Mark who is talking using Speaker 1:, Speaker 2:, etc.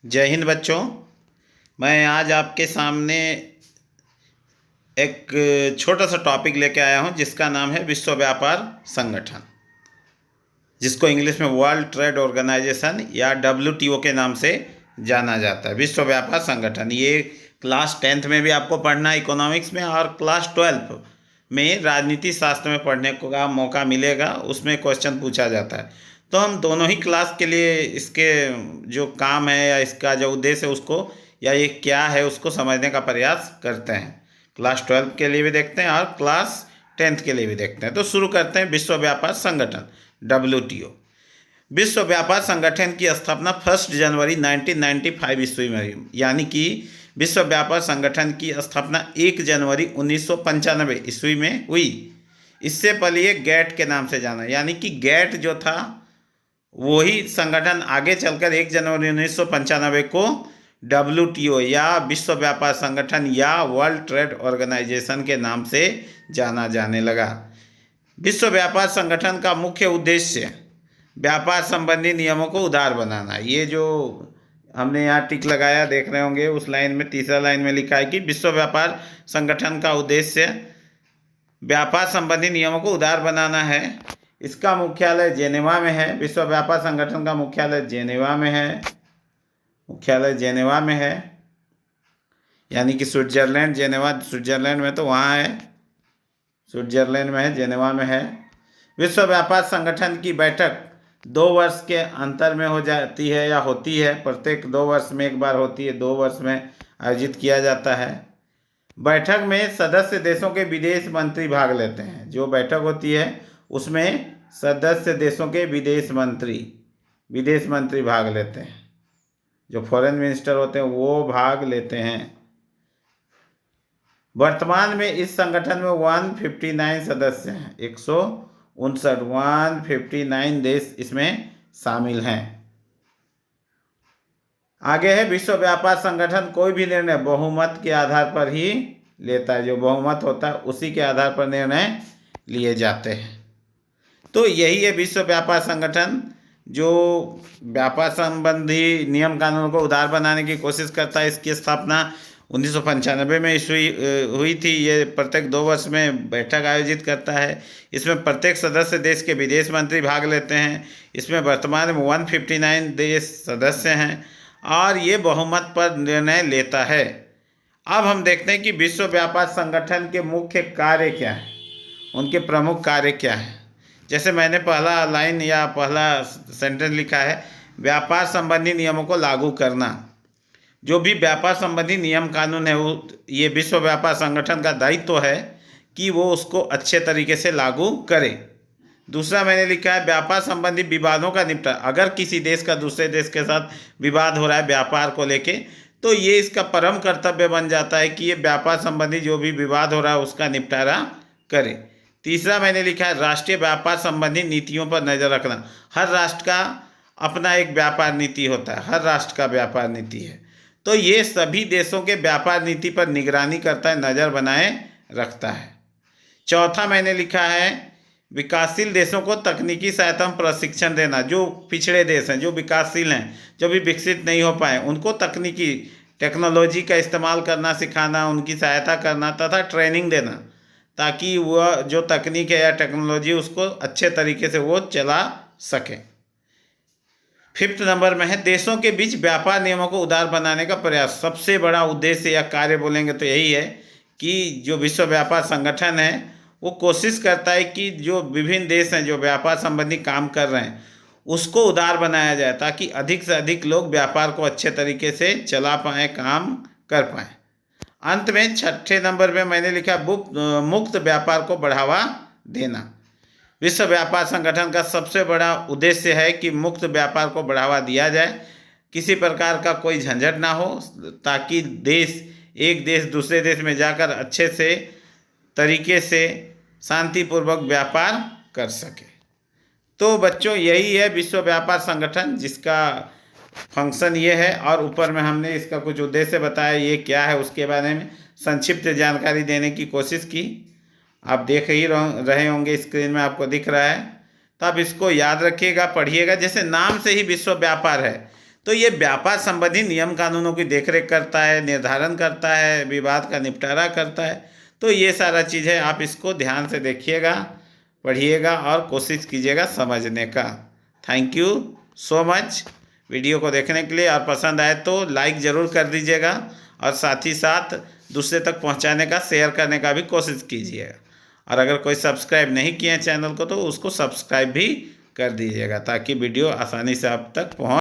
Speaker 1: जय हिंद बच्चों। मैं आज आपके सामने एक छोटा सा टॉपिक लेके आया हूं जिसका नाम है विश्व व्यापार संगठन, जिसको इंग्लिश में वर्ल्ड ट्रेड ऑर्गेनाइजेशन या WTO के नाम से जाना जाता है। विश्व व्यापार संगठन ये क्लास 10th में भी आपको पढ़ना है इकोनॉमिक्स में, और क्लास 12 में राजनीति शास्त्र में पढ़ने का मौका मिलेगा। उसमें क्वेश्चन पूछा जाता है। तो हम दोनों ही क्लास के लिए इसके जो काम है या इसका जो उद्देश्य है उसको, या ये क्या है उसको समझने का प्रयास करते हैं। क्लास 12 के लिए भी देखते हैं और क्लास 10th के लिए भी देखते हैं। तो शुरू करते हैं। विश्व व्यापार संगठन WTO। विश्व व्यापार संगठन की स्थापना 1 जनवरी 1995 ईस्वी में हुई, यानी कि विश्व व्यापार संगठन की स्थापना 1 जनवरी 1995 ईस्वी में हुई। इससे पहले ये गैट के नाम से जाना, यानी कि गैट जो था वही संगठन आगे चलकर 1 जनवरी 1995 को WTO या विश्व व्यापार संगठन या वर्ल्ड ट्रेड ऑर्गेनाइजेशन के नाम से जाना जाने लगा। विश्व व्यापार संगठन का मुख्य उद्देश्य व्यापार संबंधी नियमों को उदार बनाना। ये जो हमने यहाँ टिक लगाया देख रहे होंगे, उस लाइन में तीसरा लाइन में लिखा है कि विश्व व्यापार संगठन का उद्देश्य व्यापार संबंधी नियमों को उदार बनाना है। इसका मुख्यालय जेनेवा में है। विश्व व्यापार संगठन का मुख्यालय जेनेवा में है। यानी कि स्विट्जरलैंड, जेनेवा स्विट्जरलैंड में, तो वहाँ है, स्विट्जरलैंड में है, जेनेवा में है। विश्व व्यापार संगठन की बैठक 2 वर्ष के अंतर में हो जाती है या होती है। प्रत्येक 2 वर्ष में एक बार होती है, 2 वर्ष में आयोजित किया जाता है। बैठक में सदस्य देशों के विदेश मंत्री भाग लेते हैं। जो बैठक होती है उसमें सदस्य देशों के विदेश मंत्री भाग लेते हैं। जो फॉरेन मिनिस्टर होते हैं वो भाग लेते हैं। वर्तमान में इस संगठन में 159 सदस्य हैं। 159 देश इसमें शामिल हैं। आगे है, विश्व व्यापार संगठन कोई भी निर्णय बहुमत के आधार पर ही लेता है। जो बहुमत होता है उसी के आधार पर निर्णय लिए जाते हैं। तो यही है विश्व व्यापार संगठन, जो व्यापार संबंधी नियम कानूनों को उदार बनाने की कोशिश करता है। इसकी स्थापना 1995 में हुई थी। ये प्रत्येक 2 वर्ष में बैठक आयोजित करता है। इसमें प्रत्येक सदस्य देश के विदेश मंत्री भाग लेते हैं। इसमें वर्तमान में 159 देश सदस्य हैं और ये बहुमत पर निर्णय लेता है। अब हम देखते हैं कि विश्व व्यापार संगठन के मुख्य कार्य क्या हैं, उनके प्रमुख कार्य क्या हैं। जैसे मैंने पहला लाइन या पहला सेंटेंस लिखा है, व्यापार संबंधी नियमों को लागू करना। जो भी व्यापार संबंधी नियम कानून है वो ये विश्व व्यापार संगठन का दायित्व है कि वो उसको अच्छे तरीके से लागू करे। दूसरा मैंने लिखा है, व्यापार संबंधी विवादों का निपटारा। अगर किसी देश का दूसरे देश के साथ विवाद हो रहा है व्यापार को लेके, तो ये इसका परम कर्तव्य बन जाता है कि ये व्यापार संबंधी जो भी विवाद हो रहा है उसका निपटारा करे। तीसरा मैंने लिखा है, राष्ट्रीय व्यापार संबंधी नीतियों पर नज़र रखना। हर राष्ट्र का अपना एक व्यापार नीति होता है, हर राष्ट्र का व्यापार नीति है, तो ये सभी देशों के व्यापार नीति पर निगरानी करता है, नज़र बनाए रखता है। चौथा मैंने लिखा है, विकासशील देशों को तकनीकी सहायता में प्रशिक्षण देना। जो पिछड़े देश हैं, जो विकासशील हैं, जो भी विकसित नहीं हो पाए, उनको टेक्नोलॉजी का इस्तेमाल करना सिखाना, उनकी सहायता करना तथा ट्रेनिंग देना, ताकि वह जो तकनीक है या टेक्नोलॉजी उसको अच्छे तरीके से वो चला सके। 5th नंबर में है, देशों के बीच व्यापार नियमों को उदार बनाने का प्रयास। सबसे बड़ा उद्देश्य या कार्य बोलेंगे तो यही है कि जो विश्व व्यापार संगठन है वो कोशिश करता है कि जो विभिन्न देश हैं जो व्यापार संबंधी काम कर रहे हैं उसको उदार बनाया जाए, ताकि अधिक से अधिक लोग व्यापार को अच्छे तरीके से चला पाएँ, काम कर पाएँ। अंत में 6ठे नंबर में मैंने लिखा, मुक्त व्यापार को बढ़ावा देना। विश्व व्यापार संगठन का सबसे बड़ा उद्देश्य है कि मुक्त व्यापार को बढ़ावा दिया जाए, किसी प्रकार का कोई झंझट ना हो, ताकि एक देश दूसरे देश में जाकर अच्छे से तरीके से शांतिपूर्वक व्यापार कर सके। तो बच्चों यही है विश्व व्यापार संगठन, जिसका फंक्शन ये है। और ऊपर में हमने इसका कुछ उद्देश्य बताया, ये क्या है उसके बारे में संक्षिप्त जानकारी देने की कोशिश की। आप देख ही रहे होंगे, स्क्रीन में आपको दिख रहा है, तो आप इसको याद रखिएगा, पढ़िएगा। जैसे नाम से ही विश्व व्यापार है, तो ये व्यापार संबंधी नियम कानूनों की देखरेख करता है, निर्धारण करता है, विवाद का निपटारा करता है। तो ये सारा चीज़ है, आप इसको ध्यान से देखिएगा, पढ़िएगा और कोशिश कीजिएगा समझने का। Thank you so much video को देखने के लिए, और पसंद आए तो लाइक ज़रूर कर दीजिएगा और साथ ही साथ दूसरे तक पहुंचाने का, शेयर करने का भी कोशिश कीजिएगा। और अगर कोई सब्सक्राइब नहीं किए हैं चैनल को तो उसको सब्सक्राइब भी कर दीजिएगा, ताकि वीडियो आसानी से आप तक पहुंच